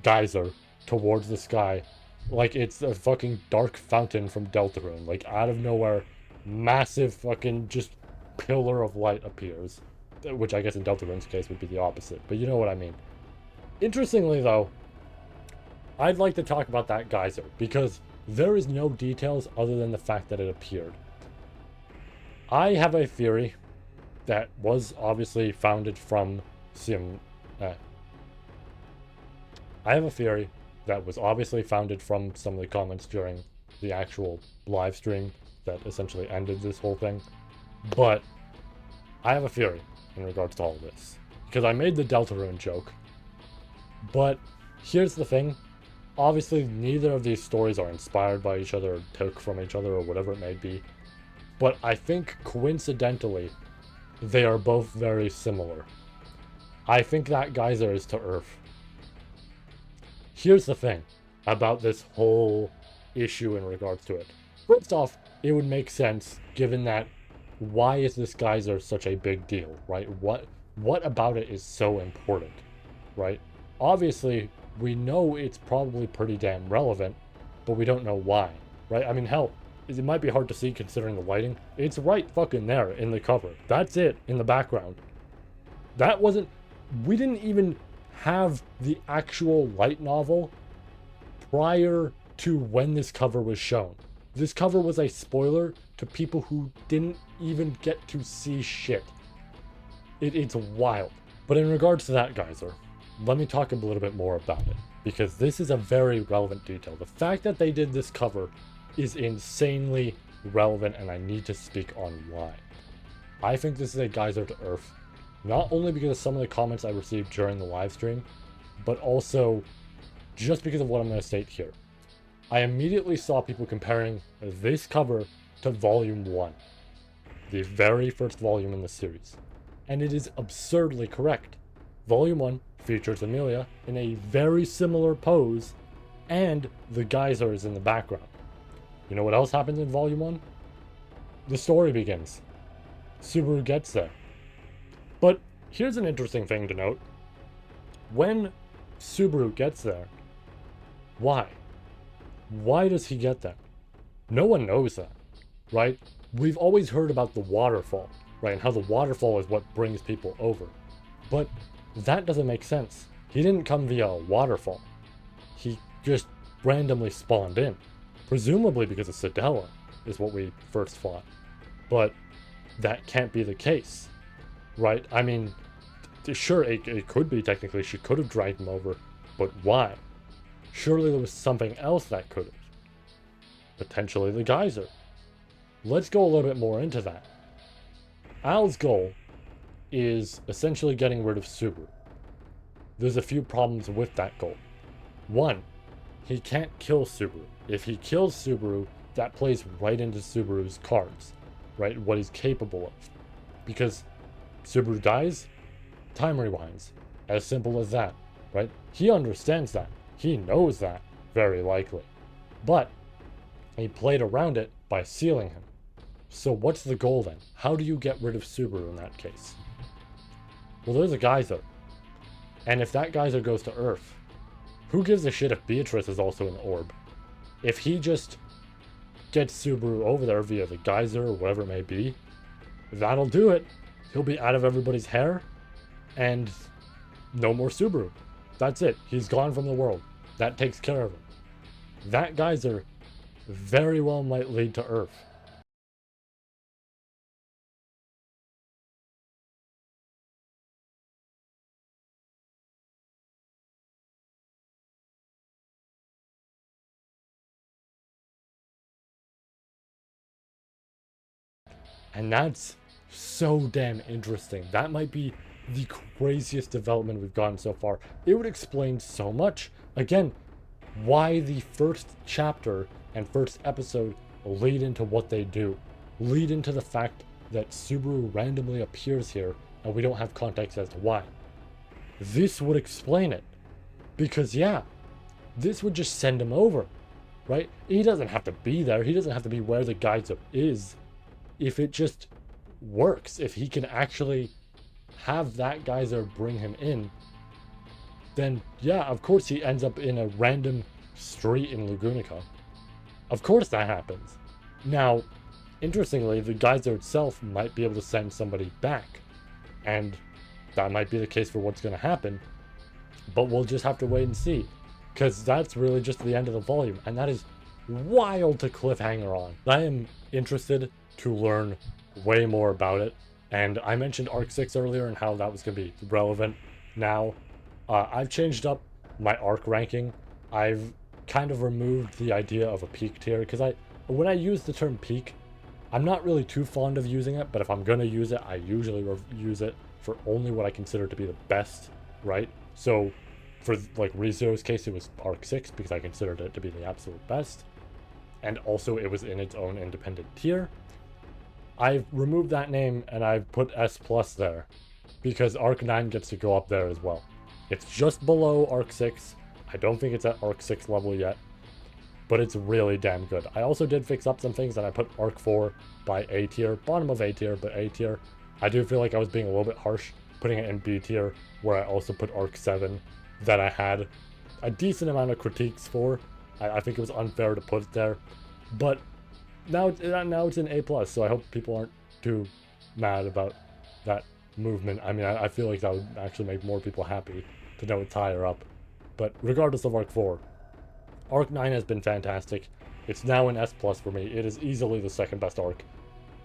geyser towards the sky, like it's a fucking dark fountain from Deltarune. Like out of nowhere, massive fucking just pillar of light appears, which I guess in Deltarune's case would be the opposite, but you know what I mean. Interestingly though, I'd like to talk about that geyser because there is no details other than the fact that it appeared. I have a theory that was obviously founded from some I have a theory that was obviously founded from some of the comments during the actual live stream that essentially ended this whole thing. But I have a theory in regards to all of this. Because I made the Deltarune joke. But here's the thing. Obviously, neither of these stories are inspired by each other or took from each other or whatever it may be. But I think coincidentally, they are both very similar. I think that geyser is to Earth. Here's the thing about this whole issue in regards to it. First off, it would make sense given that why is this geyser such a big deal, right? What about it is so important, right? Obviously, we know it's probably pretty damn relevant, but we don't know why, right? I mean, hell, it might be hard to see considering the lighting. It's right fucking there in the cover. That's it in the background. That wasn't... We didn't even have the actual light novel prior to when this cover was shown. This cover was a spoiler to people who didn't even get to see shit. It's wild. But in regards to that geyser, let me talk a little bit more about it, because this is a very relevant detail. The fact that they did this cover is insanely relevant, and I need to speak on why. I think this is a geyser to Earth, not only because of some of the comments I received during the live stream, but also just because of what I'm going to state here. I immediately saw people comparing this cover to Volume 1, the very first volume in the series. And it is absurdly correct. Volume 1 features Emilia in a very similar pose, and the geyser is in the background. You know what else happens in Volume 1? The story begins. Tsuru gets there. But here's an interesting thing to note. When Tsuru gets there, why? Why does he get there? No one knows that, right? We've always heard about the waterfall, right? And how the waterfall is what brings people over. But that doesn't make sense. He didn't come via a waterfall. He just randomly spawned in. Presumably because of Sedella, is what we first thought. But that can't be the case, right? I mean, sure, it could be technically. She could have dragged him over, but why? Surely there was something else that could have. Potentially the geyser. Let's go a little bit more into that. Al's goal is essentially getting rid of Tsuru. There's a few problems with that goal. One, he can't kill Tsuru. If he kills Tsuru, that plays right into Subaru's cards, right? What he's capable of. Because Tsuru dies, time rewinds. As simple as that, right? He understands that. He knows that, very likely. But he played around it by sealing him. So what's the goal then? How do you get rid of Tsuru in that case? Well, there's a geyser. And if that geyser goes to Earth, who gives a shit if Beatrice is also an orb? If he just gets Tsuru over there via the geyser or whatever it may be, that'll do it. He'll be out of everybody's hair, and no more Tsuru. That's it. He's gone from the world. That takes care of him. That geyser very well might lead to Earth. And that's so damn interesting. That might be the craziest development we've gotten so far. It would explain so much. Again, why the first chapter and first episode lead into what they do, lead into the fact that Subaru randomly appears here and we don't have context as to why. This would explain it. Because yeah, this would just send him over, right? He doesn't have to be there. He doesn't have to be where the geyser is. If it just works, if he can actually have that geyser bring him in, then yeah, of course he ends up in a random street in Lagunica. Of course that happens. Now, interestingly, the geyser itself might be able to send somebody back, and that might be the case for what's going to happen, but we'll just have to wait and see, because that's really just the end of the volume, and that is wild to cliffhanger on. I am interested to learn way more about it, and I mentioned Arc 6 earlier and how that was going to be relevant. Now, I've changed up my arc ranking. I've kind of removed the idea of a peak tier, because when I use the term peak, I'm not really too fond of using it, but if I'm going to use it, I usually use it for only what I consider to be the best, right? So for like ReZero's case, it was Arc 6 because I considered it to be the absolute best, and also it was in its own independent tier. I've removed that name and I've put S+ there because Arc 9 gets to go up there as well. It's just below Arc 6. I don't think it's at Arc 6 level yet, but it's really damn good. I also did fix up some things and I put Arc 4 by A tier, bottom of A tier, but A tier. I do feel like I was being a little bit harsh putting it in B tier, where I also put Arc 7 that I had a decent amount of critiques for. I think it was unfair to put it there, but now it's in A+, so I hope people aren't too mad about that movement. I mean, I feel like that would actually make more people happy to know it's higher up. But regardless of Arc 4, Arc 9 has been fantastic. It's now an S+ for me. It is easily the second best arc.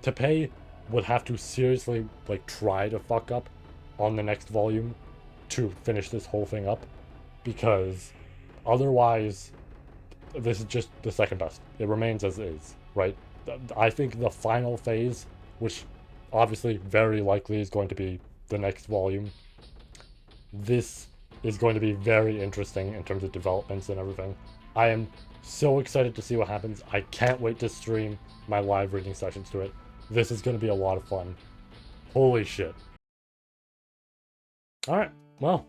Teppei would have to seriously like try to fuck up on the next volume to finish this whole thing up, because otherwise this is just the second best. It remains as is, right? I think the final phase, which obviously very likely is going to be the next volume, this is going to be very interesting in terms of developments and everything. I am so excited to see what happens. I can't wait to stream my live reading sessions to it. This is going to be a lot of fun. Holy shit. Alright, well,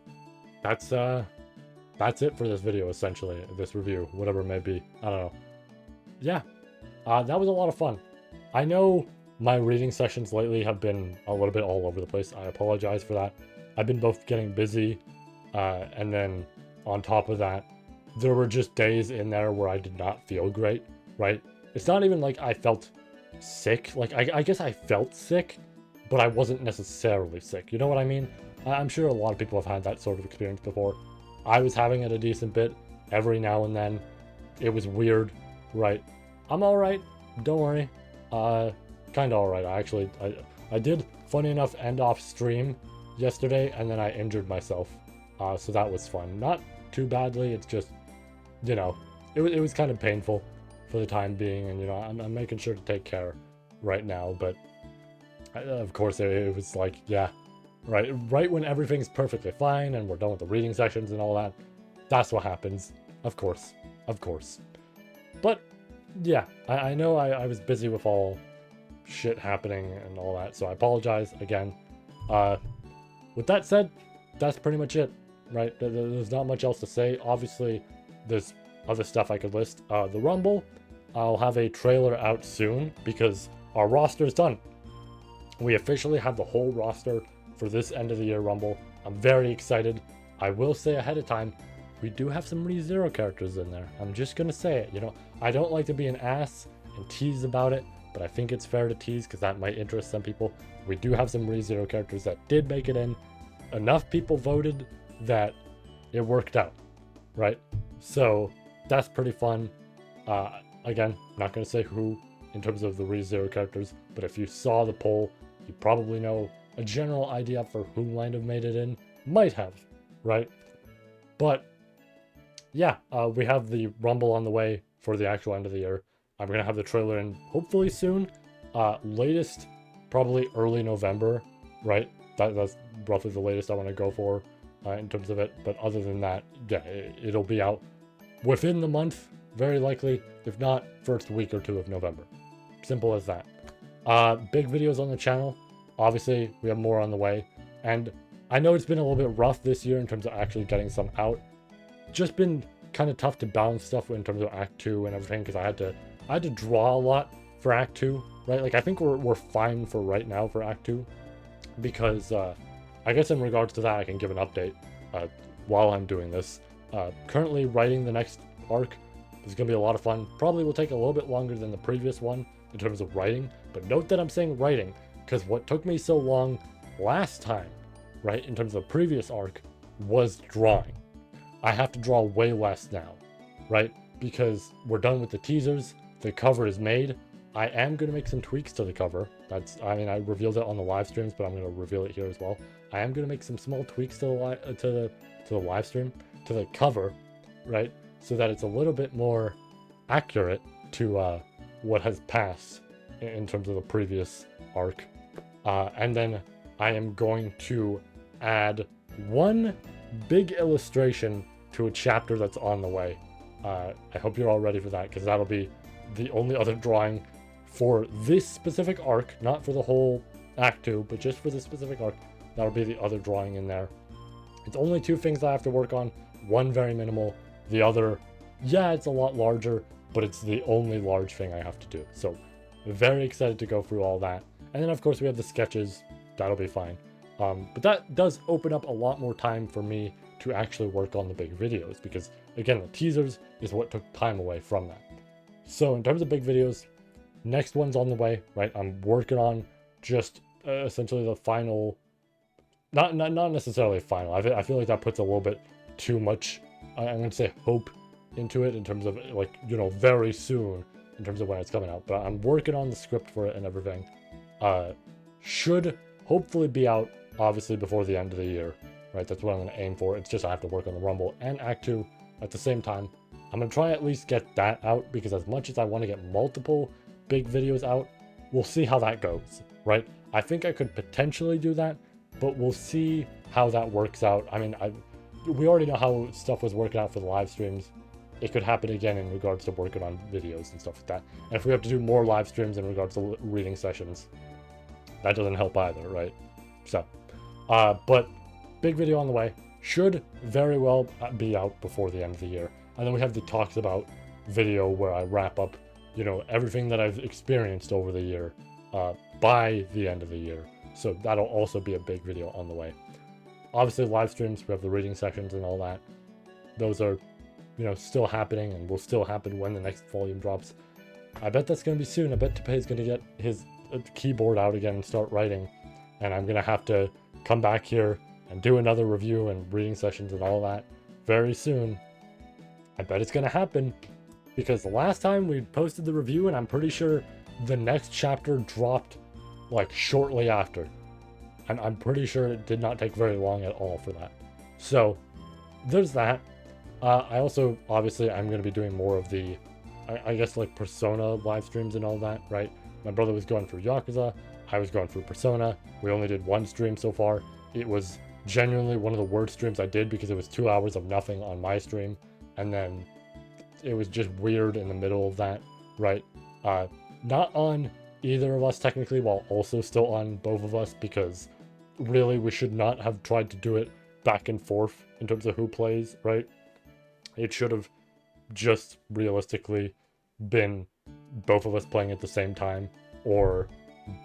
that's it for this video, essentially. This review, whatever it may be. I don't know. Yeah, that was a lot of fun. I know my reading sessions lately have been a little bit all over the place. I apologize for that. I've been both getting busy, and then on top of that, there were just days in there where I did not feel great, right? It's not even like I felt sick. Like, I guess I felt sick, but I wasn't necessarily sick. You know what I mean? I'm sure a lot of people have had that sort of experience before. I was having it a decent bit every now and then. It was weird, right? I'm alright, don't worry. Kinda alright, actually. I did, funny enough, end off stream yesterday, and then I injured myself. So that was fun. Not too badly, it's just, you know, it was kind of painful for the time being, and, you know, I'm making sure to take care right now, but of course it was like, yeah, right when everything's perfectly fine and we're done with the reading sessions and all that, that's what happens. Of course. But yeah, I know I was busy with all shit happening and all that, so I apologize again. With that said, that's pretty much it, right? There's not much else to say. Obviously, there's other stuff I could list. The Rumble, I'll have a trailer out soon because our roster is done. We officially have the whole roster for this end of the year Rumble. I'm very excited. I will say ahead of time, we do have some ReZero characters in there. I'm just gonna say it, you know. I don't like to be an ass and tease about it, but I think it's fair to tease because that might interest some people. We do have some ReZero characters that did make it in. Enough people voted that it worked out, right? So that's pretty fun. Again, not gonna say who in terms of the ReZero characters, but if you saw the poll, you probably know a general idea for who might have made it in. Might have, right? But yeah, we have the Rumble on the way for the actual end of the year. I'm gonna have the trailer in hopefully soon. Latest probably early November, right? That's roughly the latest I want to go for in terms of it. But other than that, yeah, it'll be out within the month, very likely, if not first week or two of November. Simple as that. Big videos on the channel. Obviously, we have more on the way. And I know it's been a little bit rough this year in terms of actually getting some out. Just been kind of tough to balance stuff in terms of Act 2 and everything, because I had to draw a lot for Act 2, right? Like, I think we're fine for right now for Act 2, because I guess in regards to that, I can give an update while I'm doing this. Currently writing the next arc is going to be a lot of fun. Probably will take a little bit longer than the previous one in terms of writing, but note that I'm saying writing, because what took me so long last time, right, in terms of the previous arc, was drawing. I have to draw way less now, right? Because we're done with the teasers, the cover is made. I am going to make some tweaks to the cover. I revealed it on the live streams, but I'm going to reveal it here as well. I am going to make some small tweaks to the live stream, to the cover, right? So that it's a little bit more accurate to what has passed in terms of the previous arc. And then I am going to add one big illustration to a chapter that's on the way. I hope you're all ready for that, because that'll be the only other drawing for this specific arc, not for the whole Act 2, but just for this specific arc. That'll be the other drawing in there. It's only 2 things I have to work on. One very minimal, the other, yeah, it's a lot larger, but it's the only large thing I have to do. So very excited to go through all that. And then of course we have the sketches. That'll be fine. But that does open up a lot more time for me to actually work on the big videos, because again, the teasers is what took time away from that. So in terms of big videos, next one's on the way, right? I'm working on just essentially the final, not necessarily final. I feel like that puts a little bit too much, I'm going to say, hope into it in terms of, like, you know, very soon in terms of when it's coming out. But I'm working on the script for it and everything. Should hopefully be out, obviously, before the end of the year, right? That's what I'm going to aim for. It's just I have to work on the Rumble and Act 2 at the same time. I'm going to try at least get that out, because as much as I want to get multiple big videos out, we'll see how that goes, right? I think I could potentially do that, but we'll see how that works out. I mean, we already know how stuff was working out for the live streams. It could happen again in regards to working on videos and stuff like that. And if we have to do more live streams in regards to reading sessions, that doesn't help either, right? So, but big video on the way. Should very well be out before the end of the year. And then we have the Talks About video where I wrap up, you know, everything that I've experienced over the year by the end of the year. So that'll also be a big video on the way. Obviously, live streams, we have the reading sessions and all that. Those are, you know, still happening and will still happen when the next volume drops. I bet that's going to be soon. I bet Teppei's going to get his keyboard out again and start writing. And I'm going to have to come back here and do another review and reading sessions and all that very soon. I bet it's going to happen, because the last time we posted the review, and I'm pretty sure the next chapter dropped like shortly after. And I'm pretty sure it did not take very long at all for that. So there's that. I also, obviously, I'm going to be doing more of the, I guess, like Persona live streams and all that, right? My brother was going through Yakuza. I was going through Persona. We only did one stream so far. It was genuinely one of the worst streams I did, because it was 2 hours of nothing on my stream. And then it was just weird in the middle of that, right? Not on either of us technically, while also still on both of us, because really we should not have tried to do it back and forth in terms of who plays, right? It should have just realistically been both of us playing at the same time, or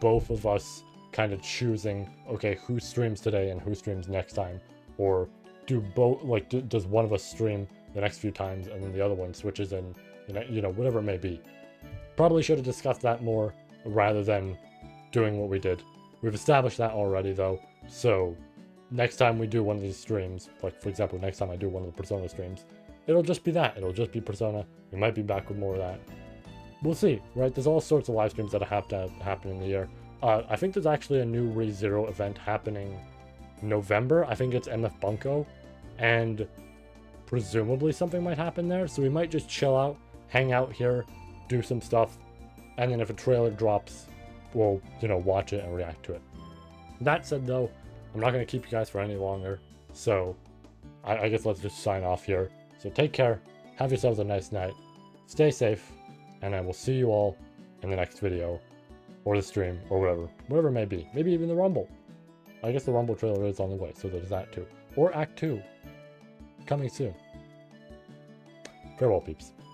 both of us kind of choosing, okay, who streams today and who streams next time, or do both, like, does one of us stream the next few times and then the other one switches in, you know, whatever it may be. Probably should have discussed that more rather than doing what we did. We've established that already though, so next time we do one of these streams, like for example, next time I do one of the Persona streams, it'll just be that. It'll just be Persona. We might be back with more of that. We'll see, right? There's all sorts of live streams that have to happen in the year. I think there's actually a new ReZero event happening November. I think it's MF Bunko, and presumably something might happen there. So we might just chill out, hang out here, do some stuff, and then if a trailer drops, will, you know, watch it and react to it. That said, though, I'm not going to keep you guys for any longer. So I guess let's just sign off here. So take care. Have yourselves a nice night. Stay safe. And I will see you all in the next video. Or the stream. Or whatever it may be. Maybe even the Rumble. I guess the Rumble trailer is on the way. So there's that too. Or Act 2. Coming soon. Farewell, peeps.